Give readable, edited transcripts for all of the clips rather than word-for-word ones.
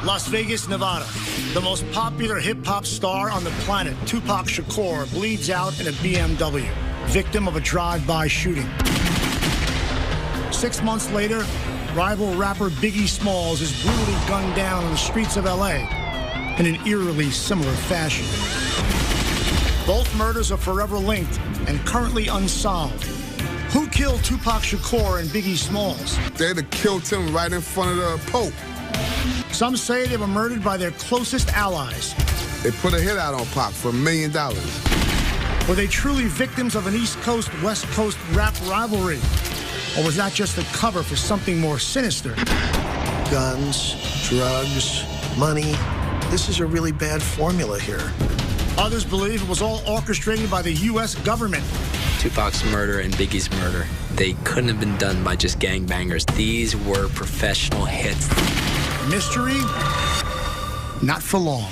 Las Vegas, Nevada. The most popular hip-hop star on the planet, Tupac Shakur, bleeds out in a BMW, victim of a drive-by shooting. 6 months later, rival rapper Biggie Smalls is brutally gunned down on the streets of L.A. in an eerily similar fashion. Both murders are forever linked and currently unsolved. Who killed Tupac Shakur and Biggie Smalls? They'd have killed him right in front of the Pope. Some say they were murdered by their closest allies. They put a hit out on Pac for $1 million. Were they truly victims of an East Coast, West Coast rap rivalry? Or was that just a cover for something more sinister? Guns, drugs, money. This is a really bad formula here. Others believe it was all orchestrated by the U.S. government. Tupac's murder and Biggie's murder, they couldn't have been done by just gangbangers. These were professional hits. Mystery? Not for long.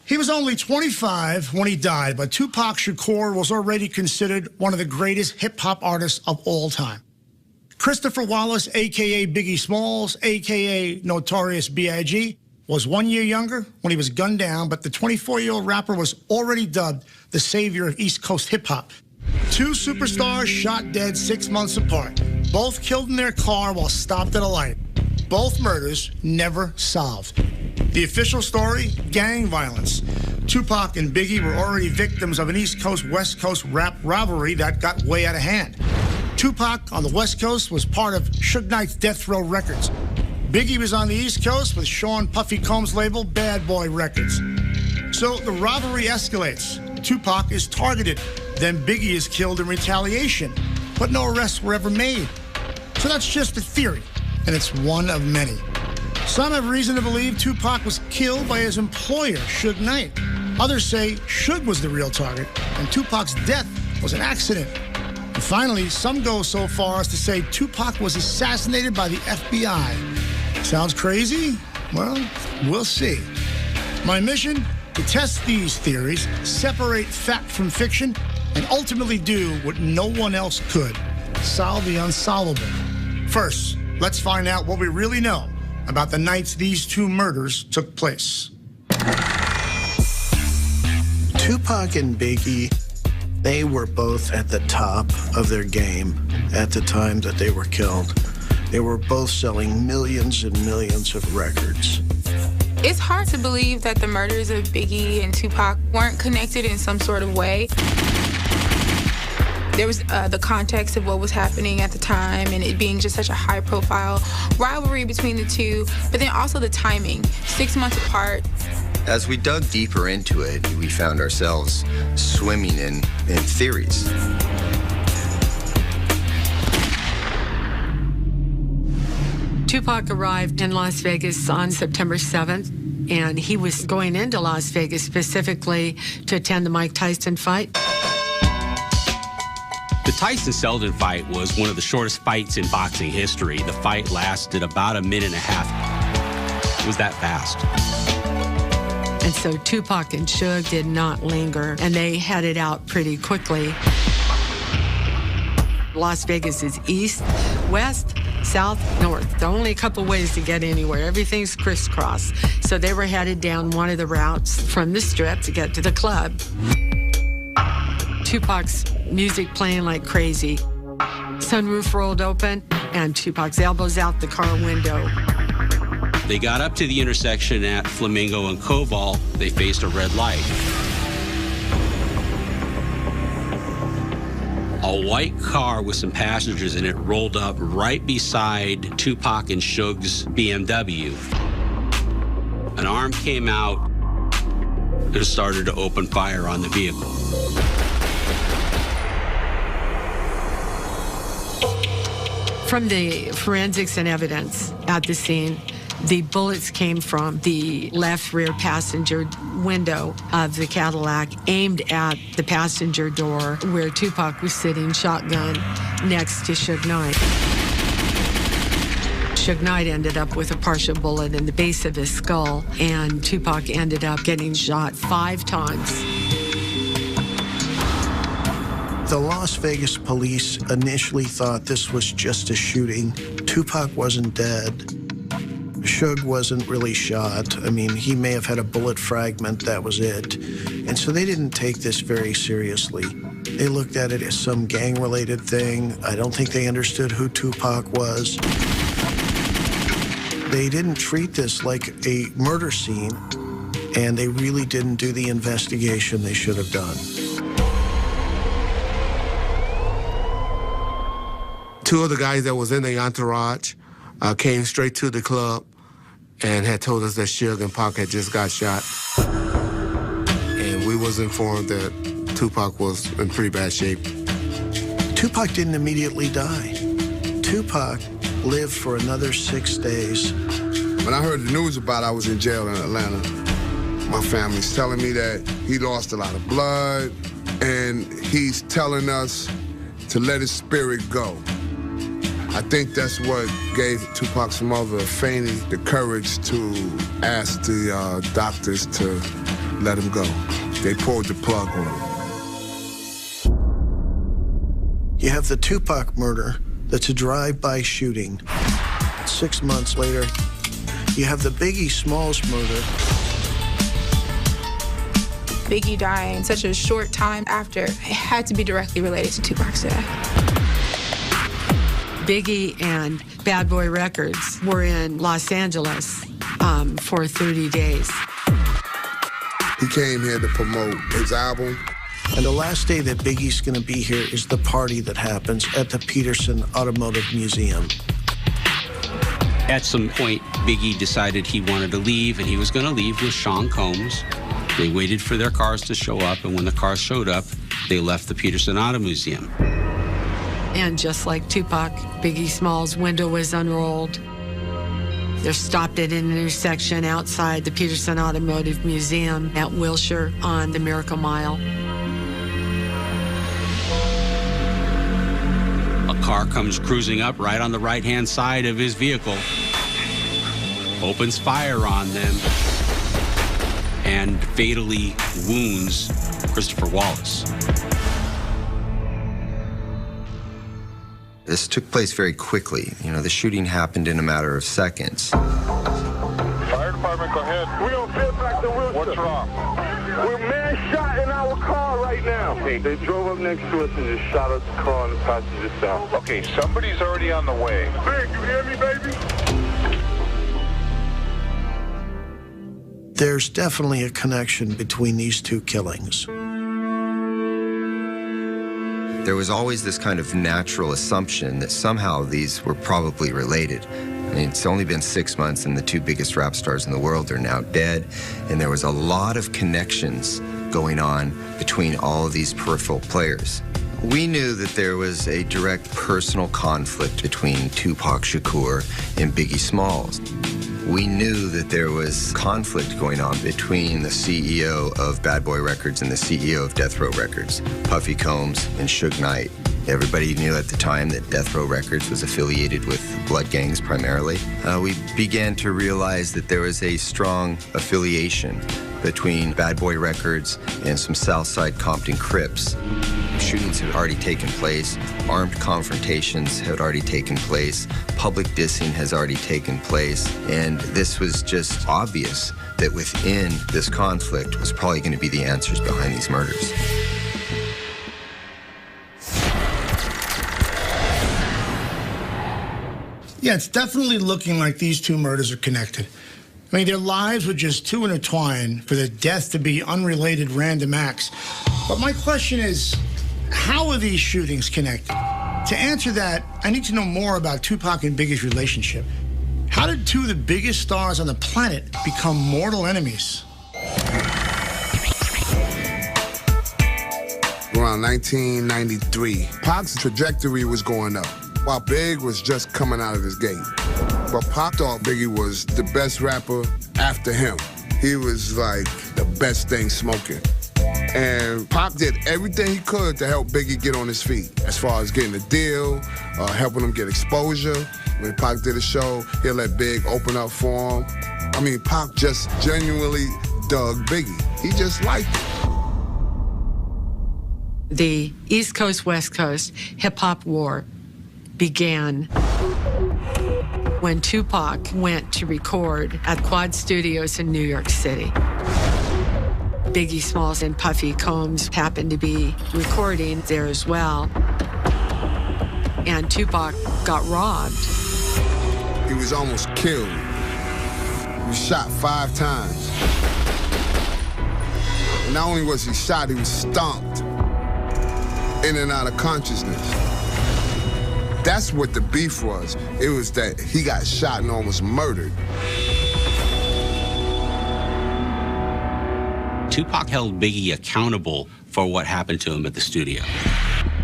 He was only 25 when he died, but Tupac Shakur was already considered one of the greatest hip-hop artists of all time. Christopher Wallace, a.k.a. Biggie Smalls, a.k.a. Notorious B.I.G., was 1 year younger when he was gunned down, but the 24-year-old rapper was already dubbed the savior of East Coast hip-hop. Two superstars shot dead 6 months apart, both killed in their car while stopped at a light. Both murders never solved. The official story, gang violence. Tupac and Biggie were already victims of an East Coast-West Coast rap rivalry that got way out of hand. Tupac on the West Coast was part of Suge Knight's Death Row Records. Biggie was on the East Coast with Sean Puffy Combs' label Bad Boy Records. So the rivalry escalates. Tupac is targeted. Then Biggie is killed in retaliation. But no arrests were ever made. So that's just a theory, and it's one of many. Some have reason to believe Tupac was killed by his employer, Suge Knight. Others say Suge was the real target, and Tupac's death was an accident. And finally, some go so far as to say Tupac was assassinated by the FBI. Sounds crazy? Well, we'll see. My mission? To test these theories, separate fact from fiction, and ultimately do what no one else could. Solve the unsolvable. First, let's find out what we really know about the nights these two murders took place. Tupac and Biggie, they were both at the top of their game at the time that they were killed. They were both selling millions and millions of records. It's hard to believe that the murders of Biggie and Tupac weren't connected in some sort of way. There was the context of what was happening at the time and it being just such a high-profile rivalry between the two, but then also the timing, 6 months apart. As we dug deeper into it, we found ourselves swimming in theories. Tupac arrived in Las Vegas on September 7th, and he was going into Las Vegas specifically to attend the Mike Tyson fight. The Tyson-Selden fight was one of the shortest fights in boxing history. The fight lasted about a minute and a half. It was that fast. And so Tupac and Suge did not linger, and they headed out pretty quickly. Las Vegas is east, west, south, north. There are only a couple ways to get anywhere. Everything's crisscross. So they were headed down one of the routes from the Strip to get to the club. Tupac's music playing like crazy. Sunroof rolled open, and Tupac's elbows out the car window. They got up to the intersection at Flamingo and Cobalt. They faced a red light. A white car with some passengers in it rolled up right beside Tupac and Suge's BMW. An arm came out and started to open fire on the vehicle. From the forensics and evidence at the scene, the bullets came from the left rear passenger window of the Cadillac, aimed at the passenger door where Tupac was sitting shotgun next to Suge Knight. Suge Knight ended up with a partial bullet in the base of his skull, and Tupac ended up getting shot 5 times. The Las Vegas police initially thought this was just a shooting. Tupac wasn't dead. Suge wasn't really shot. I mean, he may have had a bullet fragment, that was it. And so they didn't take this very seriously. They looked at it as some gang-related thing. I don't think they understood who Tupac was. They didn't treat this like a murder scene, and they really didn't do the investigation they should have done. Two of the guys that was in the entourage came straight to the club and had told us that Suge and Pac had just got shot. And we was informed that Tupac was in pretty bad shape. Tupac didn't immediately die. Tupac lived for another 6 days. When I heard the news about it, I was in jail in Atlanta. My family's telling me that he lost a lot of blood, and he's telling us to let his spirit go. I think that's what gave Tupac's mother, Fanny, the courage to ask the doctors to let him go. They pulled the plug on him. You have the Tupac murder, that's a drive-by shooting. 6 months later, you have the Biggie Smalls murder. Biggie dying in such a short time after, it had to be directly related to Tupac's death. Biggie and Bad Boy Records were in Los Angeles for 30 days. He came here to promote his album. And the last day that Biggie's gonna be here is the party that happens at the Peterson Automotive Museum. At some point, Biggie decided he wanted to leave, and he was going to leave with Sean Combs. They waited for their cars to show up, and when the cars showed up, they left the Peterson Auto Museum. And just like Tupac, Biggie Smalls' window was unrolled. They're stopped at an intersection outside the Peterson Automotive Museum at Wilshire on the Miracle Mile. A car comes cruising up right on the right-hand side of his vehicle, opens fire on them, and fatally wounds Christopher Wallace. This took place very quickly. You know, the shooting happened in a matter of seconds. Fire department, go ahead. We on Fairfax and Wilshire. What's wrong? We're man shot in our car right now. Okay. They drove up next to us and just shot us the car on the passenger side. Okay, somebody's already on the way. Big, you hear me, baby? There's definitely a connection between these two killings. There was always this kind of natural assumption that somehow these were probably related. I mean, it's only been 6 months and the two biggest rap stars in the world are now dead, and there was a lot of connections going on between all of these peripheral players. We knew that there was a direct personal conflict between Tupac Shakur and Biggie Smalls. We knew that there was conflict going on between the CEO of Bad Boy Records and the CEO of Death Row Records, Puffy Combs and Suge Knight. Everybody knew at the time that Death Row Records was affiliated with blood gangs primarily. We began to realize that there was a strong affiliation between Bad Boy Records and some Southside Compton Crips. Shootings had already taken place, armed confrontations had already taken place, public dissing has already taken place, and this was just obvious that within this conflict was probably going to be the answers behind these murders. Yeah, it's definitely looking like these two murders are connected. I mean, their lives were just too intertwined for the death to be unrelated random acts. But my question is, how are these shootings connected? To answer that, I need to know more about Tupac and Biggie's relationship. How did two of the biggest stars on the planet become mortal enemies? Around 1993, Pac's trajectory was going up, while Big was just coming out of his gate. But Pac thought Biggie was the best rapper after him. He was like the best thing smoking. And Pac did everything he could to help Biggie get on his feet, as far as getting a deal, helping him get exposure. When Pac did a show, he'll let Big open up for him. I mean, Pac just genuinely dug Biggie. He just liked him. The East Coast, West Coast hip-hop war began when Tupac went to record at Quad Studios in New York City. Biggie Smalls and Puffy Combs happened to be recording there as well. And Tupac got robbed. He was almost killed. He was shot 5 times. And not only was he shot, he was stomped in and out of consciousness. That's what the beef was. It was that he got shot and almost murdered. Tupac held Biggie accountable for what happened to him at the studio.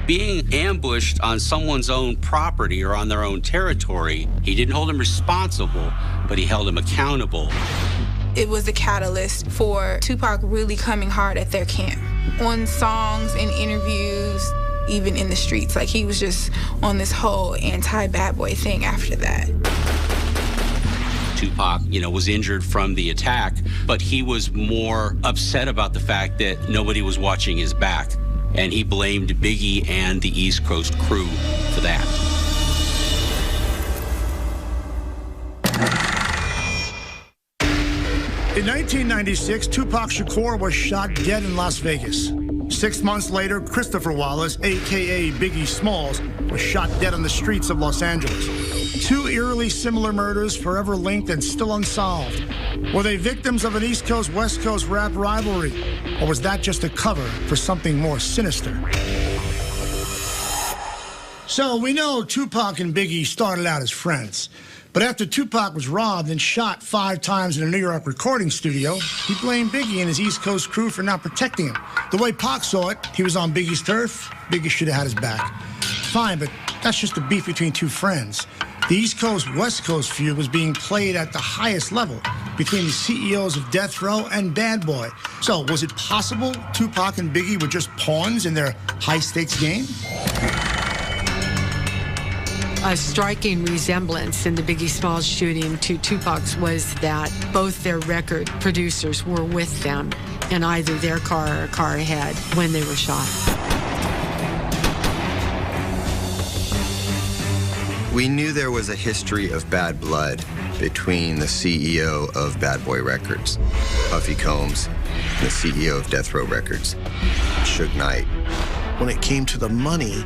Being ambushed on someone's own property or on their own territory, he didn't hold him responsible, but he held him accountable. It was the catalyst for Tupac really coming hard at their camp. On songs and interviews, even in the streets. Like, he was just on this whole anti-bad boy thing after that. Tupac, was injured from the attack, but he was more upset about the fact that nobody was watching his back. And he blamed Biggie and the East Coast crew for that. In 1996, Tupac Shakur was shot dead in Las Vegas. 6 months later, Christopher Wallace, a.k.a. Biggie Smalls, was shot dead on the streets of Los Angeles. 2 eerily similar murders forever linked and still unsolved. Were they victims of an East Coast, West Coast rap rivalry? Or was that just a cover for something more sinister? So we know Tupac and Biggie started out as friends. But after Tupac was robbed and shot 5 times in a New York recording studio, he blamed Biggie and his East Coast crew for not protecting him. The way Pac saw it, he was on Biggie's turf, Biggie should have had his back. Fine, but that's just a beef between 2 friends. The East Coast-West Coast feud was being played at the highest level between the CEOs of Death Row and Bad Boy. So was it possible Tupac and Biggie were just pawns in their high-stakes game? A striking resemblance in the Biggie Smalls shooting to Tupac's was that both their record producers were with them in either their car or a car ahead when they were shot. We knew there was a history of bad blood between the CEO of Bad Boy Records, Puffy Combs, and the CEO of Death Row Records, Suge Knight. When it came to the money,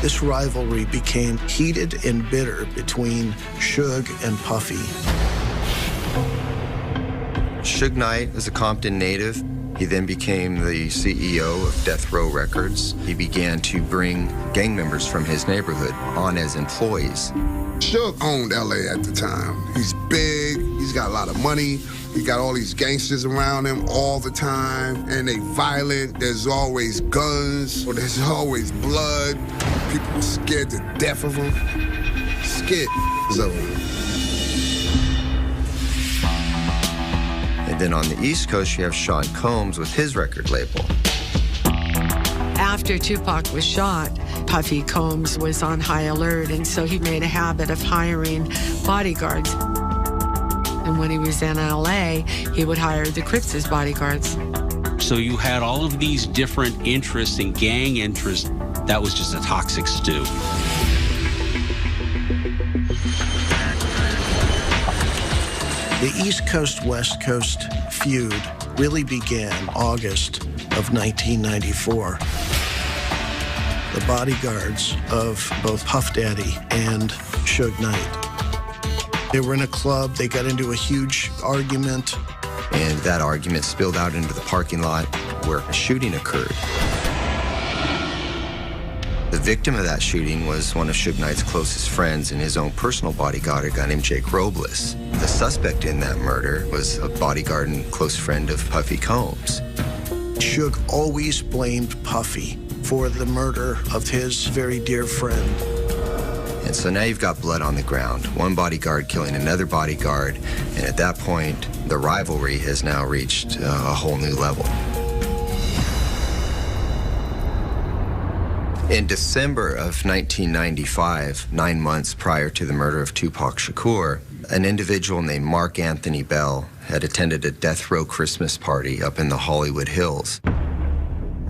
this rivalry became heated and bitter between Suge and Puffy. Suge Knight is a Compton native. He then became the CEO of Death Row Records. He began to bring gang members from his neighborhood on as employees. Suge owned LA at the time. He's big, he's got a lot of money, he got all these gangsters around him all the time, and they violent. There's always guns, or there's always blood. People are scared to death of him. Scared of him. And then on the East Coast, you have Sean Combs with his record label. After Tupac was shot, Puffy Combs was on high alert, and so he made a habit of hiring bodyguards. And when he was in LA, he would hire the Crips as bodyguards. So you had all of these different interests and gang interests. That was just a toxic stew. The East Coast-West Coast feud really began August of 1994. The bodyguards of both Puff Daddy and Suge Knight. They were in a club, they got into a huge argument. And that argument spilled out into the parking lot where a shooting occurred. The victim of that shooting was one of Suge Knight's closest friends and his own personal bodyguard, a guy named Jake Robles. The suspect in that murder was a bodyguard and close friend of Puffy Combs. Suge always blamed Puffy for the murder of his very dear friend. And so now you've got blood on the ground, one bodyguard killing another bodyguard, and at that point, the rivalry has now reached a whole new level. In December of 1995, 9 months prior to the murder of Tupac Shakur, an individual named Mark Anthony Bell had attended a Death Row Christmas party up in the Hollywood Hills.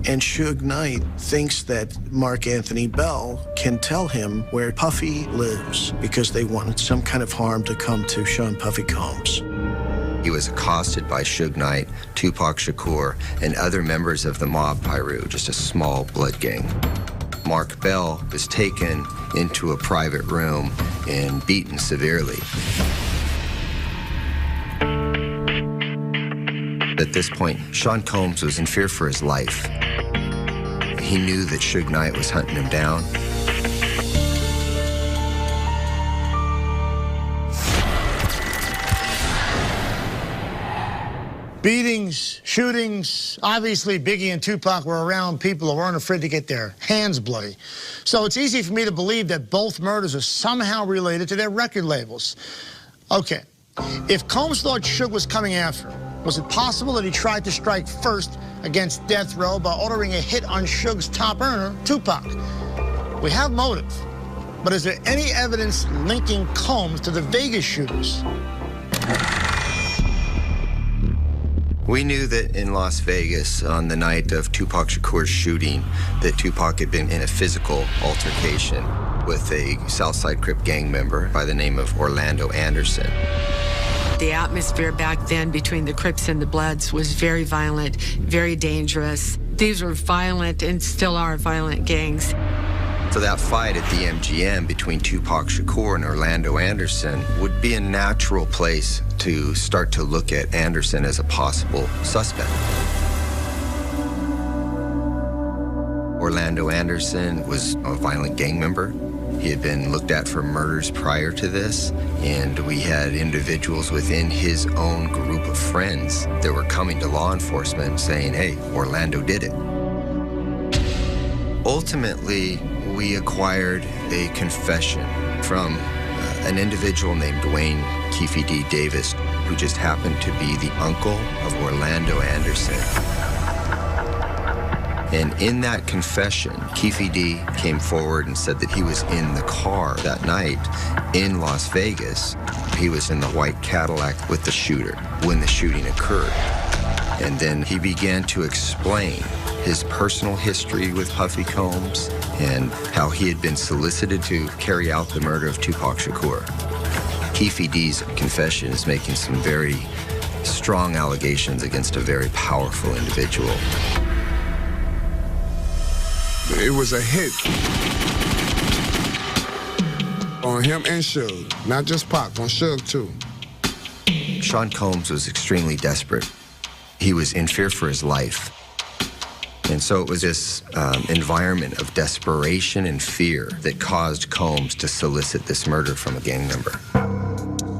And Suge Knight thinks that Mark Anthony Bell can tell him where Puffy lives because they wanted some kind of harm to come to Sean Puffy Combs. He was accosted by Suge Knight, Tupac Shakur, and other members of the Mob Piru, just a small blood gang. Mark Bell was taken into a private room and beaten severely. At this point, Sean Combs was in fear for his life. He knew that Suge Knight was hunting him down. Beatings, shootings. Obviously, Biggie and Tupac were around people who weren't afraid to get their hands bloody. So it's easy for me to believe that both murders are somehow related to their record labels. Okay, if Combs thought Suge was coming after him, was it possible that he tried to strike first against Death Row by ordering a hit on Suge's top earner, Tupac? We have motive, but is there any evidence linking Combs to the Vegas shooters? We knew that in Las Vegas, on the night of Tupac Shakur's shooting, that Tupac had been in a physical altercation with a Southside Crip gang member by the name of Orlando Anderson. The atmosphere back then between the Crips and the Bloods was very violent, very dangerous. These were violent and still are violent gangs. So that fight at the MGM between Tupac Shakur and Orlando Anderson would be a natural place to start to look at Anderson as a possible suspect. Orlando Anderson was a violent gang member. He had been looked at for murders prior to this, and we had individuals within his own group of friends that were coming to law enforcement saying, hey, Orlando did it. Ultimately, we acquired a confession from an individual named Dwayne Keefe D. Davis, who just happened to be the uncle of Orlando Anderson. And in that confession, Keefe D. came forward and said that he was in the car that night in Las Vegas. He was in the white Cadillac with the shooter when the shooting occurred. And then he began to explain his personal history with Puffy Combs and how he had been solicited to carry out the murder of Tupac Shakur. Keefe D's confession is making some very strong allegations against a very powerful individual. It was a hit on him and Suge, not just Pac, on Suge too. Sean Combs was extremely desperate. He was in fear for his life. And so it was this environment of desperation and fear that caused Combs to solicit this murder from a gang member.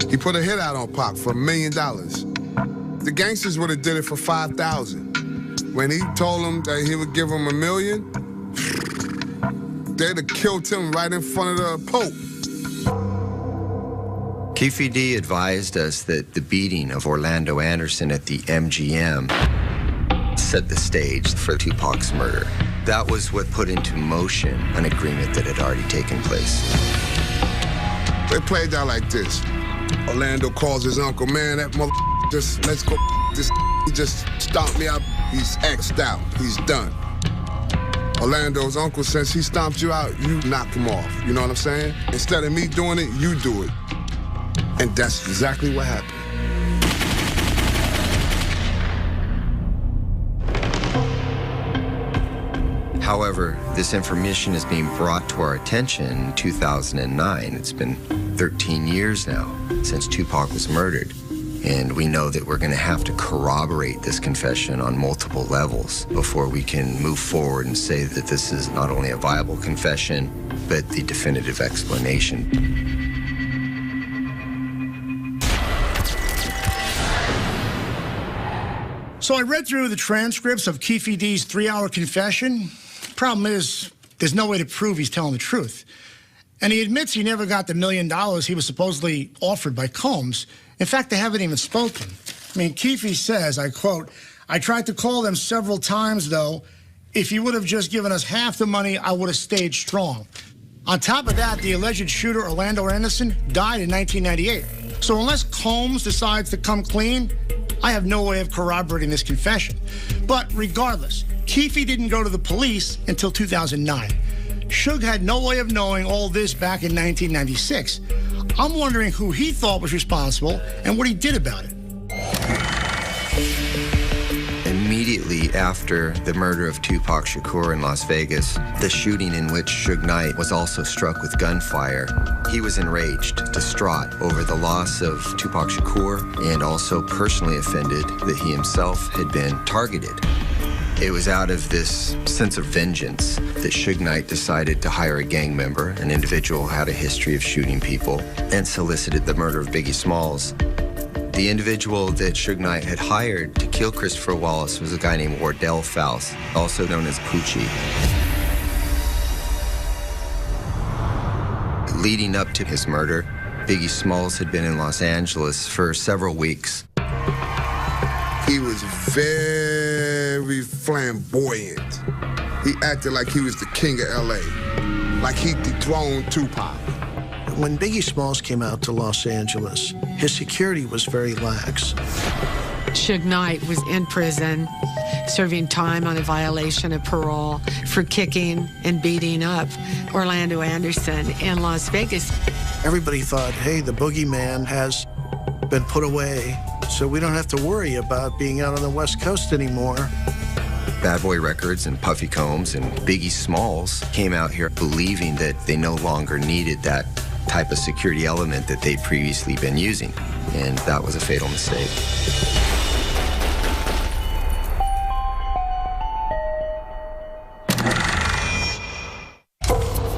He put a hit out on Pac for $1 million. The gangsters would have did it for $5,000. When he told them that he would give them $1 million, they'd have killed him right in front of the Pope. Keefe D advised us that the beating of Orlando Anderson at the MGM set the stage for Tupac's murder. That was what put into motion an agreement that had already taken place. They played out like this. Orlando calls his uncle, man, that mother just, let's go, he just stomped me out. He's X'd out, he's done. Orlando's uncle says he stomped you out, you knock him off, you know what I'm saying? Instead of me doing it, you do it. And that's exactly what happened. However, this information is being brought to our attention in 2009. It's been 13 years now since Tupac was murdered. And we know that we're going to have to corroborate this confession on multiple levels before we can move forward and say that this is not only a viable confession, but the definitive explanation. So I read through the transcripts of Keefe D's 3-hour confession. Problem is, there's no way to prove he's telling the truth. And he admits he never got the $1 million he was supposedly offered by Combs. In fact, they haven't even spoken. I mean, Keefe says, I quote, "I tried to call them several times, though. If you would have just given us half the money, I would have stayed strong." On top of that, the alleged shooter, Orlando Anderson, died in 1998. So unless Combs decides to come clean, I have no way of corroborating this confession. But regardless, Keefe didn't go to the police until 2009. Suge had no way of knowing all this back in 1996. I'm wondering who he thought was responsible and what he did about it. Immediately after the murder of Tupac Shakur in Las Vegas, the shooting in which Suge Knight was also struck with gunfire, he was enraged, distraught over the loss of Tupac Shakur, and also personally offended that he himself had been targeted. It was out of this sense of vengeance that Suge Knight decided to hire a gang member, an individual who had a history of shooting people, and solicited the murder of Biggie Smalls. The individual that Suge Knight had hired to kill Christopher Wallace was a guy named Wardell Faust, also known as Poochie. Leading up to his murder, Biggie Smalls had been in Los Angeles for several weeks. He was very flamboyant. He acted like he was the king of LA, like he dethroned Tupac. When Biggie Smalls came out to Los Angeles, his security was very lax. Suge Knight was in prison, serving time on a violation of parole for kicking and beating up Orlando Anderson in Las Vegas. Everybody thought, hey, the boogeyman has been put away, so we don't have to worry about being out on the West Coast anymore. Bad Boy Records and Puffy Combs and Biggie Smalls came out here believing that they no longer needed that type of security element that they'd previously been using, and that was a fatal mistake.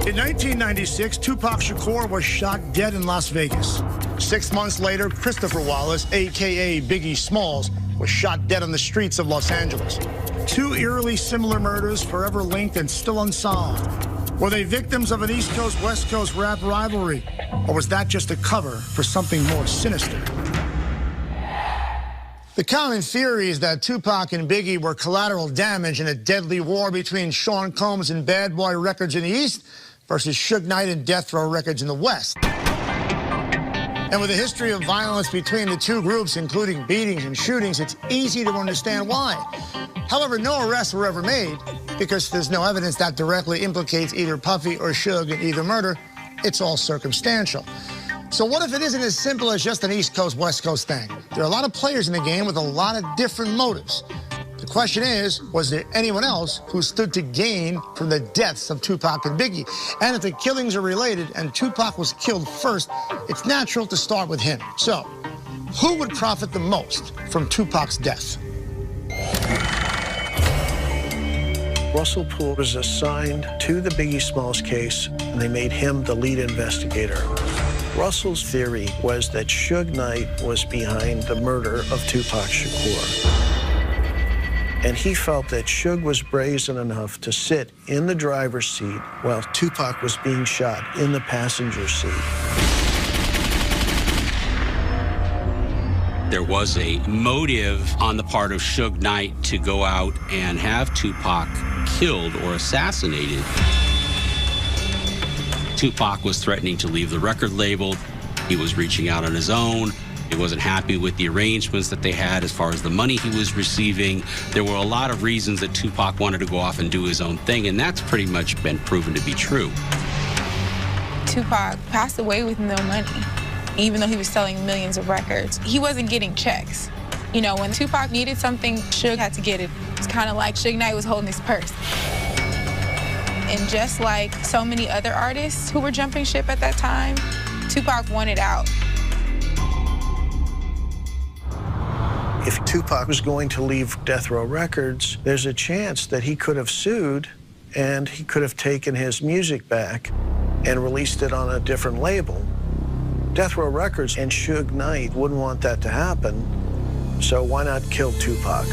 In 1996, Tupac Shakur was shot dead in Las Vegas. 6 months later, Christopher Wallace, a.k.a. Biggie Smalls, was shot dead on the streets of Los Angeles. Two eerily similar murders forever linked and still unsolved. Were they victims of an East Coast-West Coast rap rivalry? Or was that just a cover for something more sinister? The common theory is that Tupac and Biggie were collateral damage in a deadly war between Sean Combs and Bad Boy Records in the East versus Suge Knight and Death Row Records in the West. And with a history of violence between the two groups, including beatings and shootings, it's easy to understand why. However, no arrests were ever made because there's no evidence that directly implicates either Puffy or Suge in either murder. It's all circumstantial. So what if it isn't as simple as just an East Coast, West Coast thing? There are a lot of players in the game with a lot of different motives. The question is, was there anyone else who stood to gain from the deaths of Tupac and Biggie? And if the killings are related and Tupac was killed first, it's natural to start with him. So, who would profit the most from Tupac's death? Russell Poole was assigned to the Biggie Smalls case, and they made him the lead investigator. Russell's theory was that Suge Knight was behind the murder of Tupac Shakur. And he felt that Suge was brazen enough to sit in the driver's seat while Tupac was being shot in the passenger seat. There was a motive on the part of Suge Knight to go out and have Tupac killed or assassinated. Tupac was threatening to leave the record label. He was reaching out on his own. He wasn't happy with the arrangements that they had as far as the money he was receiving. There were a lot of reasons that Tupac wanted to go off and do his own thing, and that's pretty much been proven to be true. Tupac passed away with no money. Even though he was selling millions of records, he wasn't getting checks. You know, when Tupac needed something, Suge had to get it. It's kind of like Suge Knight was holding his purse. And just like so many other artists who were jumping ship at that time, Tupac wanted out. If Tupac was going to leave Death Row Records, there's a chance that he could have sued and he could have taken his music back and released it on a different label. Death Row Records and Suge Knight wouldn't want that to happen, so why not kill Tupac?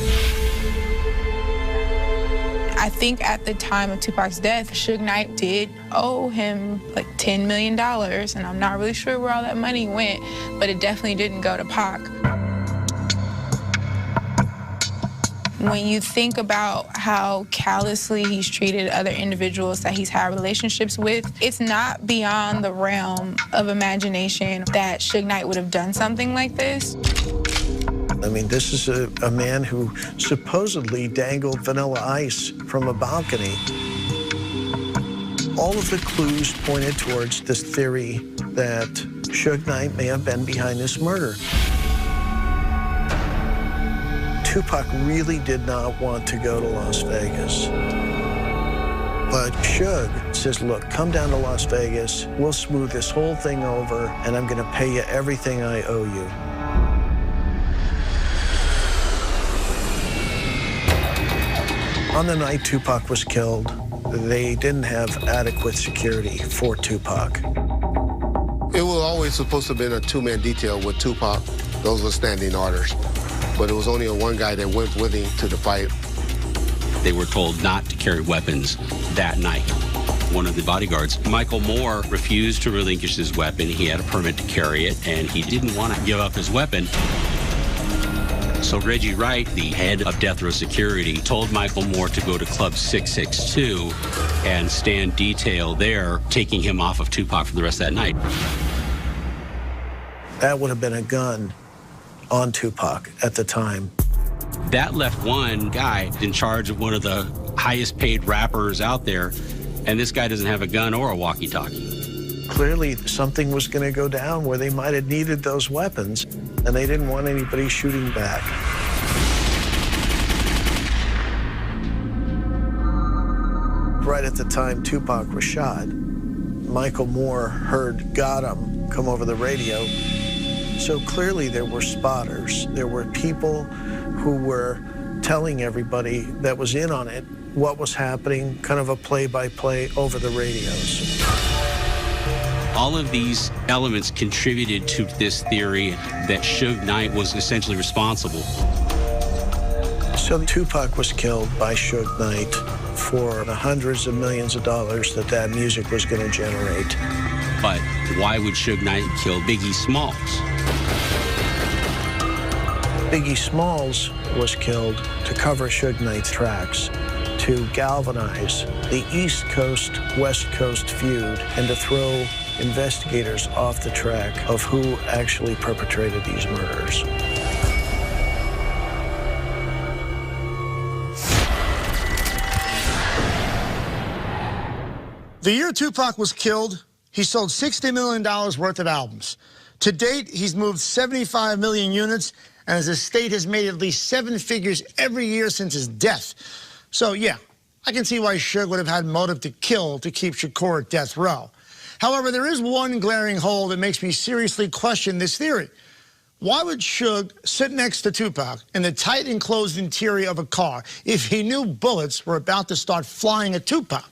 I think at the time of Tupac's death, Suge Knight did owe him like $10 million, and I'm not really sure where all that money went, but it definitely didn't go to Pac. When you think about how callously he's treated other individuals that he's had relationships with, it's not beyond the realm of imagination that Suge Knight would have done something like this. I mean, this is a man who supposedly dangled Vanilla Ice from a balcony. All of the clues pointed towards this theory that Suge Knight may have been behind this murder. Tupac really did not want to go to Las Vegas. But Suge says, look, come down to Las Vegas, we'll smooth this whole thing over, and I'm gonna pay you everything I owe you. On the night Tupac was killed, they didn't have adequate security for Tupac. It was always supposed to have been a two-man detail with Tupac. Those were standing orders. But it was only one guy that went with him to the fight. They were told not to carry weapons that night. One of the bodyguards, Michael Moore, refused to relinquish his weapon. He had a permit to carry it, and he didn't want to give up his weapon. So Reggie Wright, the head of Death Row Security, told Michael Moore to go to Club 662 and stand detail there, taking him off of Tupac for the rest of that night. That would have been a gun on Tupac at the time. That left one guy in charge of one of the highest paid rappers out there, and this guy doesn't have a gun or a walkie-talkie. Clearly, something was going to go down where they might have needed those weapons, and they didn't want anybody shooting back. Right at the time Tupac was shot, Michael Moore heard "Got 'em" come over the radio. So clearly there were spotters. There were people who were telling everybody that was in on it what was happening, kind of a play-by-play over the radios. All of these elements contributed to this theory that Suge Knight was essentially responsible. So Tupac was killed by Suge Knight for the hundreds of millions of dollars that music was going to generate. But why would Suge Knight kill Biggie Smalls? Biggie Smalls was killed to cover Suge Knight's tracks, to galvanize the East Coast-West Coast feud, and to throw investigators off the track of who actually perpetrated these murders. The year Tupac was killed, he sold $60 million worth of albums. To date, he's moved 75 million units, and his estate has made at least 7 figures every year since his death. So, yeah, I can see why Suge would have had motive to kill to keep Shakur at death row. However, there is one glaring hole that makes me seriously question this theory. Why would Suge sit next to Tupac in the tight enclosed interior of a car if he knew bullets were about to start flying at Tupac?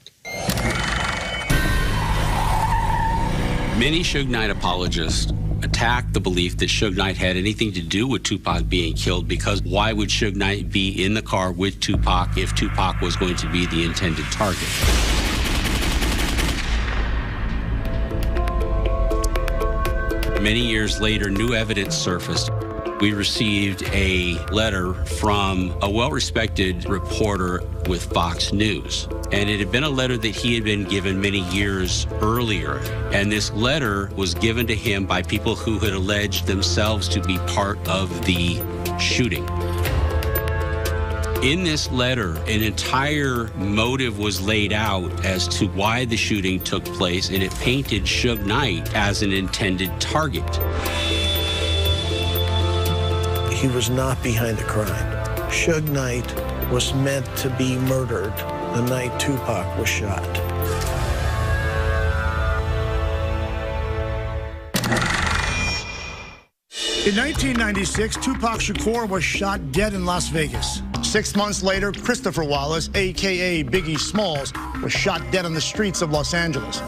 Many Suge Knight apologists attack the belief that Suge Knight had anything to do with Tupac being killed, because why would Suge Knight be in the car with Tupac if Tupac was going to be the intended target? Many years later, new evidence surfaced. We received a letter from a well-respected reporter with Fox News. And it had been a letter that he had been given many years earlier. And this letter was given to him by people who had alleged themselves to be part of the shooting. In this letter, an entire motive was laid out as to why the shooting took place, and it painted Suge Knight as an intended target. He was not behind the crime. Suge Knight was meant to be murdered the night Tupac was shot. In 1996, Tupac Shakur was shot dead in Las Vegas. 6 months later, Christopher Wallace, a.k.a. Biggie Smalls, was shot dead on the streets of Los Angeles.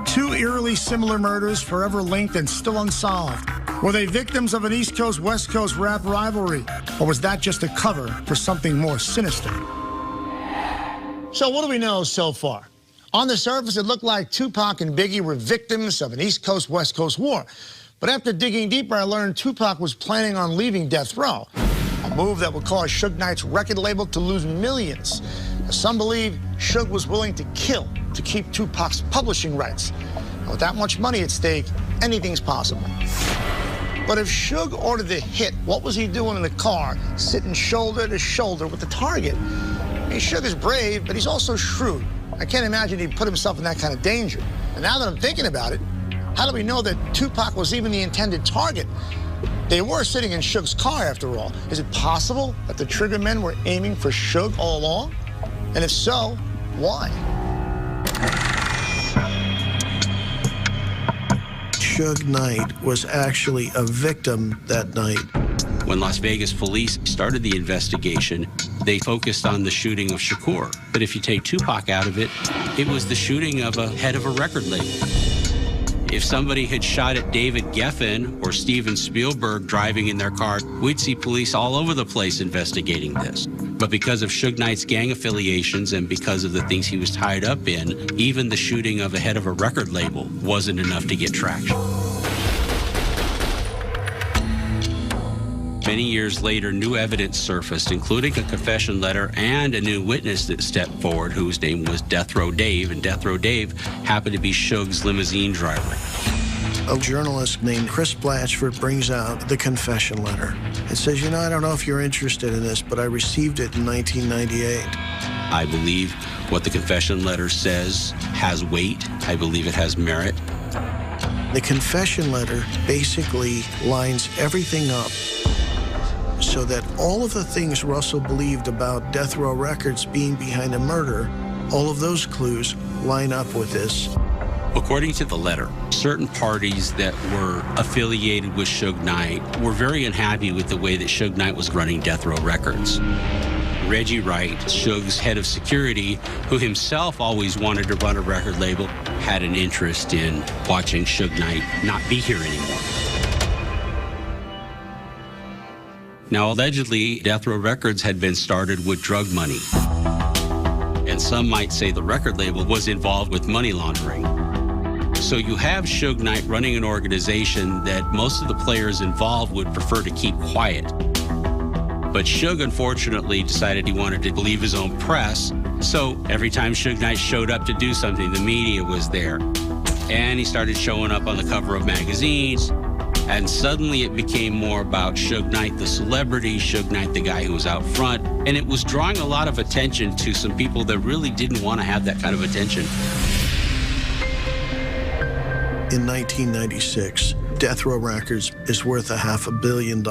2 eerily similar murders forever linked and still unsolved. Were they victims of an East Coast-West Coast rap rivalry? Or was that just a cover for something more sinister? So what do we know so far? On the surface, it looked like Tupac and Biggie were victims of an East Coast-West Coast war. But after digging deeper, I learned Tupac was planning on leaving death row, a move that would cause Suge Knight's record label to lose millions. As some believe, Suge was willing to kill to keep Tupac's publishing rights. And with that much money at stake, anything's possible. But if Suge ordered the hit, what was he doing in the car, sitting shoulder to shoulder with the target? I mean, Suge is brave, but he's also shrewd. I can't imagine he'd put himself in that kind of danger. And now that I'm thinking about it, how do we know that Tupac was even the intended target? They were sitting in Suge's car, after all. Is it possible that the trigger men were aiming for Suge all along? And if so, why? Suge Knight was actually a victim that night. When Las Vegas police started the investigation, they focused on the shooting of Shakur. But if you take Tupac out of it, it was the shooting of a head of a record label. If somebody had shot at David Geffen or Steven Spielberg driving in their car, we'd see police all over the place investigating this. But because of Suge Knight's gang affiliations and because of the things he was tied up in, even the shooting of a head of a record label wasn't enough to get traction. Many years later, new evidence surfaced, including a confession letter and a new witness that stepped forward, whose name was Death Row Dave, and Death Row Dave happened to be Suge's limousine driver. A journalist named Chris Blatchford brings out the confession letter. It says, you know, I don't know if you're interested in this, but I received it in 1998. I believe what the confession letter says has weight. I believe it has merit. The confession letter basically lines everything up so that all of the things Russell believed about Death Row Records being behind a murder, all of those clues line up with this. According to the letter, certain parties that were affiliated with Suge Knight were very unhappy with the way that Suge Knight was running Death Row Records. Reggie Wright, Suge's head of security, who himself always wanted to run a record label, had an interest in watching Suge Knight not be here anymore. Now, allegedly, Death Row Records had been started with drug money. And some might say the record label was involved with money laundering. So you have Suge Knight running an organization that most of the players involved would prefer to keep quiet. But Suge, unfortunately, decided he wanted to believe his own press. So every time Suge Knight showed up to do something, the media was there. And he started showing up on the cover of magazines. And suddenly it became more about Suge Knight, the celebrity, Suge Knight, the guy who was out front. And it was drawing a lot of attention to some people that really didn't want to have that kind of attention. In 1996, Death Row Records is worth $500 million.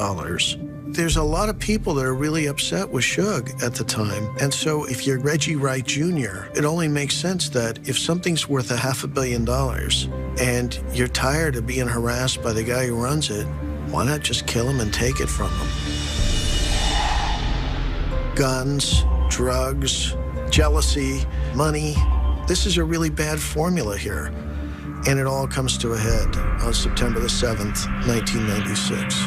There's a lot of people that are really upset with Suge at the time. And so if you're Reggie Wright Jr., it only makes sense that if something's worth $500 million and you're tired of being harassed by the guy who runs it, why not just kill him and take it from him? Guns, drugs, jealousy, money. This is a really bad formula here. And it all comes to a head on September the 7th, 1996.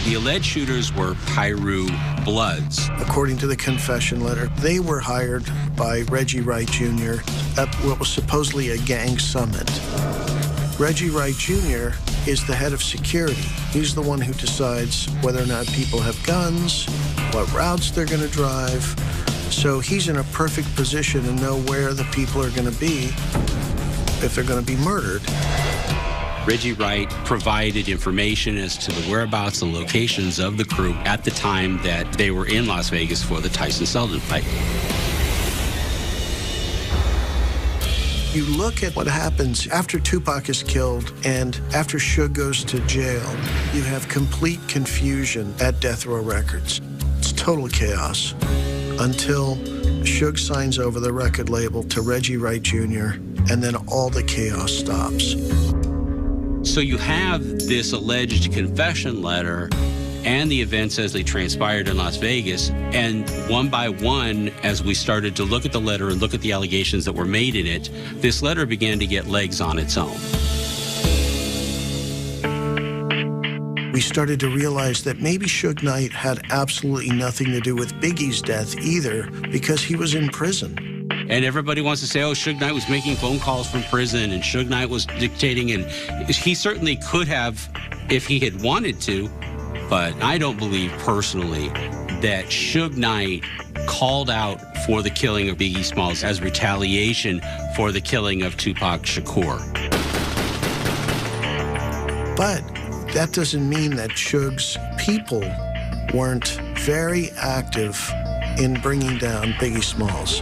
The alleged shooters were Piru Bloods. According to the confession letter, they were hired by Reggie Wright Jr. at what was supposedly a gang summit. Reggie Wright Jr. is the head of security. He's the one who decides whether or not people have guns, what routes they're going to drive. So he's in a perfect position to know where the people are going to be if they're going to be murdered. Reggie Wright provided information as to the whereabouts and locations of the crew at the time that they were in Las Vegas for the Tyson Seldon fight. You look at what happens after Tupac is killed and after Suge goes to jail, you have complete confusion at Death Row Records. It's total chaos until Suge signs over the record label to Reggie Wright Jr., and then all the chaos stops. So you have this alleged confession letter and the events as they transpired in Las Vegas, and one by one, as we started to look at the letter and look at the allegations that were made in it, this letter began to get legs on its own. We started to realize that maybe Suge Knight had absolutely nothing to do with Biggie's death either, because he was in prison. And everybody wants to say, oh, Suge Knight was making phone calls from prison and Suge Knight was dictating, and he certainly could have if he had wanted to, but I don't believe personally that Suge Knight called out for the killing of Biggie Smalls as retaliation for the killing of Tupac Shakur. But that doesn't mean that Suge's people weren't very active in bringing down Biggie Smalls.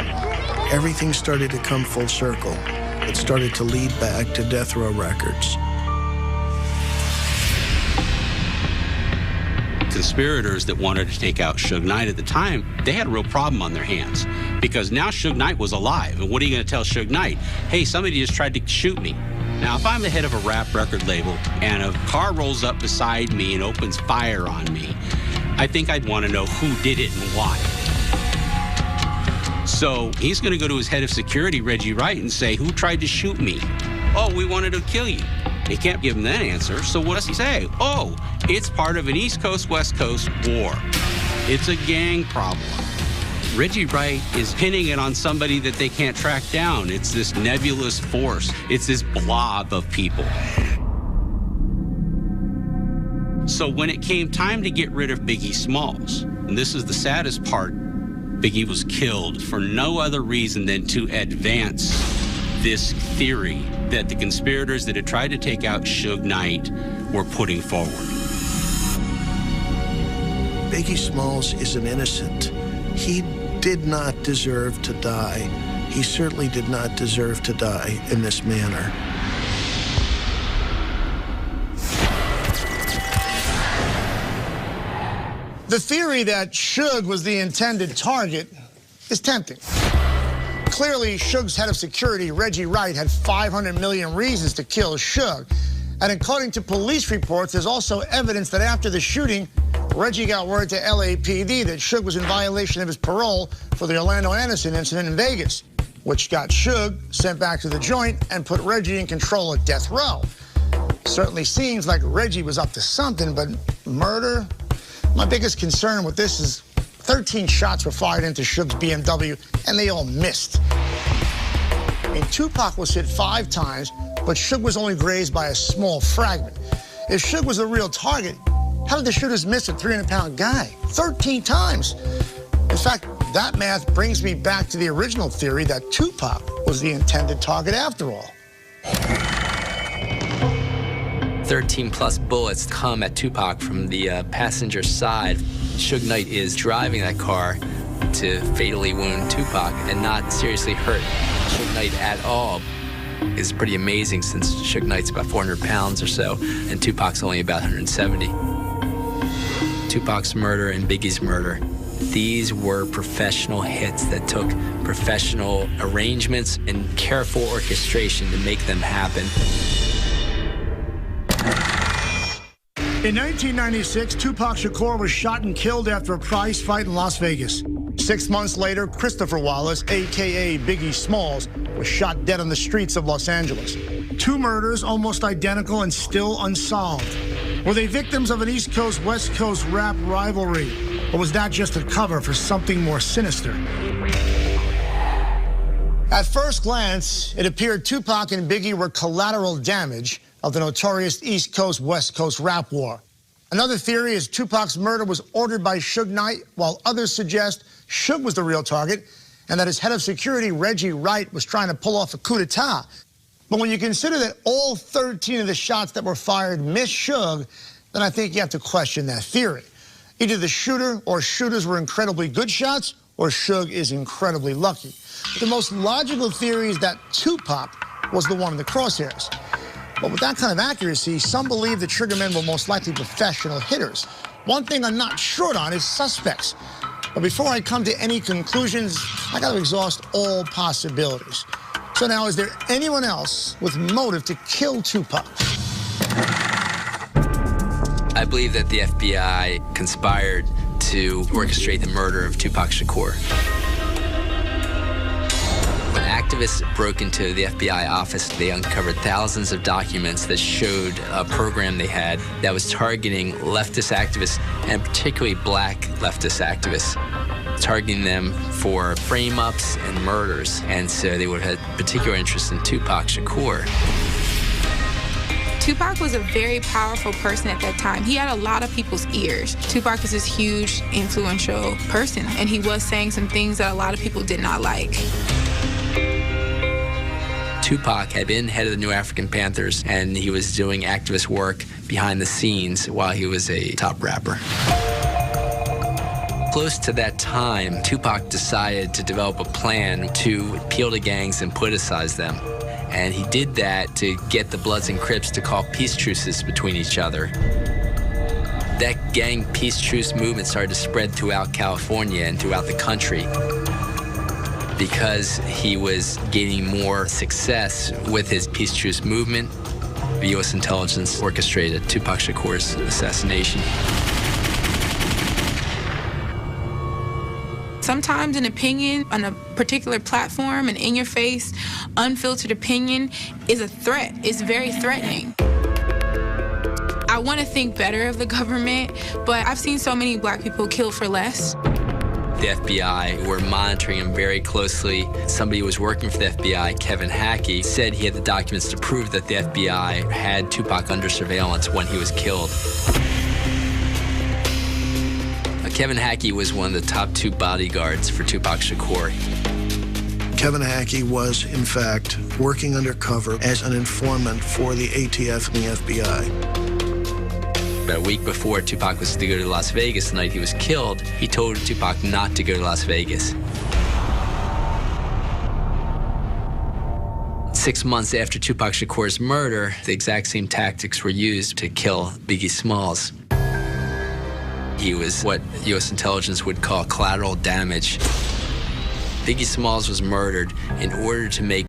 Everything started to come full circle. It started to lead back to Death Row Records. Conspirators that wanted to take out Suge Knight at the time, they had a real problem on their hands because now Suge Knight was alive. And what are you going to tell Suge Knight? Hey, somebody just tried to shoot me. Now, if I'm the head of a rap record label and a car rolls up beside me and opens fire on me, I think I'd want to know who did it and why. So he's going to go to his head of security, Reggie Wright, and say, who tried to shoot me? Oh, we wanted to kill you. He can't give him that answer, so what does he say? Oh, it's part of an East Coast, West Coast war. It's a gang problem. Reggie Wright is pinning it on somebody that they can't track down. It's this nebulous force. It's this blob of people. So when it came time to get rid of Biggie Smalls, and this is the saddest part, Biggie was killed for no other reason than to advance this theory that the conspirators that had tried to take out Suge Knight were putting forward. Biggie Smalls is an innocent. He did not deserve to die. He certainly did not deserve to die in this manner. The theory that Suge was the intended target is tempting. Clearly, Suge's head of security, Reggie Wright, had 500 million reasons to kill Suge. And according to police reports, there's also evidence that after the shooting, Reggie got word to LAPD that Suge was in violation of his parole for the Orlando Anderson incident in Vegas, which got Suge sent back to the joint and put Reggie in control of Death Row. Certainly seems like Reggie was up to something, but murder? My biggest concern with this is 13 shots were fired into Suge's BMW, and they all missed. And Tupac was hit 5 times, but Suge was only grazed by a small fragment. If Suge was the real target, how did the shooters miss a 300-pound guy 13 times? In fact, that math brings me back to the original theory that Tupac was the intended target after all. 13-plus bullets come at Tupac from the passenger side. Suge Knight is driving that car to fatally wound Tupac and not seriously hurt Suge Knight at all. It's pretty amazing since Suge Knight's about 400 pounds or so, and Tupac's only about 170. Tupac's murder and Biggie's murder, these were professional hits that took professional arrangements and careful orchestration to make them happen. In 1996, Tupac Shakur was shot and killed after a prize fight in Las Vegas. 6 months later, Christopher Wallace, a.k.a. Biggie Smalls, was shot dead on the streets of Los Angeles. 2 murders almost identical and still unsolved. Were they victims of an East Coast, West Coast rap rivalry? Or was that just a cover for something more sinister? At first glance, it appeared Tupac and Biggie were collateral damage of the notorious East Coast, West Coast rap war. Another theory is Tupac's murder was ordered by Suge Knight, while others suggest Suge was the real target and that his head of security, Reggie Wright, was trying to pull off a coup d'etat. But when you consider that all 13 of the shots that were fired missed Suge, then I think you have to question that theory. Either the shooter or shooters were incredibly good shots, or Suge is incredibly lucky. The most logical theory is that Tupac was the one in the crosshairs. But with that kind of accuracy, some believe the triggermen were most likely professional hitters. One thing I'm not short on is suspects. But before I come to any conclusions, I got to exhaust all possibilities. So now, is there anyone else with motive to kill Tupac? I believe that the FBI conspired to orchestrate the murder of Tupac Shakur. When activists broke into the FBI office, they uncovered thousands of documents that showed a program they had that was targeting leftist activists, and particularly black leftist activists, targeting them for frame-ups and murders. And so they would have had particular interest in Tupac Shakur. Tupac was a very powerful person at that time. He had a lot of people's ears. Tupac is this huge, influential person, and he was saying some things that a lot of people did not like. Tupac had been head of the New African Panthers, and he was doing activist work behind the scenes while he was a top rapper. Close to that time, Tupac decided to develop a plan to appeal to gangs and politicize them. And he did that to get the Bloods and Crips to call peace truces between each other. That gang peace truce movement started to spread throughout California and throughout the country because he was gaining more success with his peace truce movement. The U.S. intelligence orchestrated Tupac Shakur's assassination. Sometimes an opinion on a particular platform, an in-your-face, unfiltered opinion, is a threat. It's very threatening. I want to think better of the government, but I've seen so many black people killed for less. The FBI were monitoring him very closely. Somebody who was working for the FBI, Kevin Hackey, said he had the documents to prove that the FBI had Tupac under surveillance when he was killed. Kevin Hackey was one of the top 2 bodyguards for Tupac Shakur. Kevin Hackey was, in fact, working undercover as an informant for the ATF and the FBI. About a week before Tupac was to go to Las Vegas the night he was killed, he told Tupac not to go to Las Vegas. 6 months after Tupac Shakur's murder, the exact same tactics were used to kill Biggie Smalls. He was what U.S. intelligence would call collateral damage. Biggie Smalls was murdered in order to make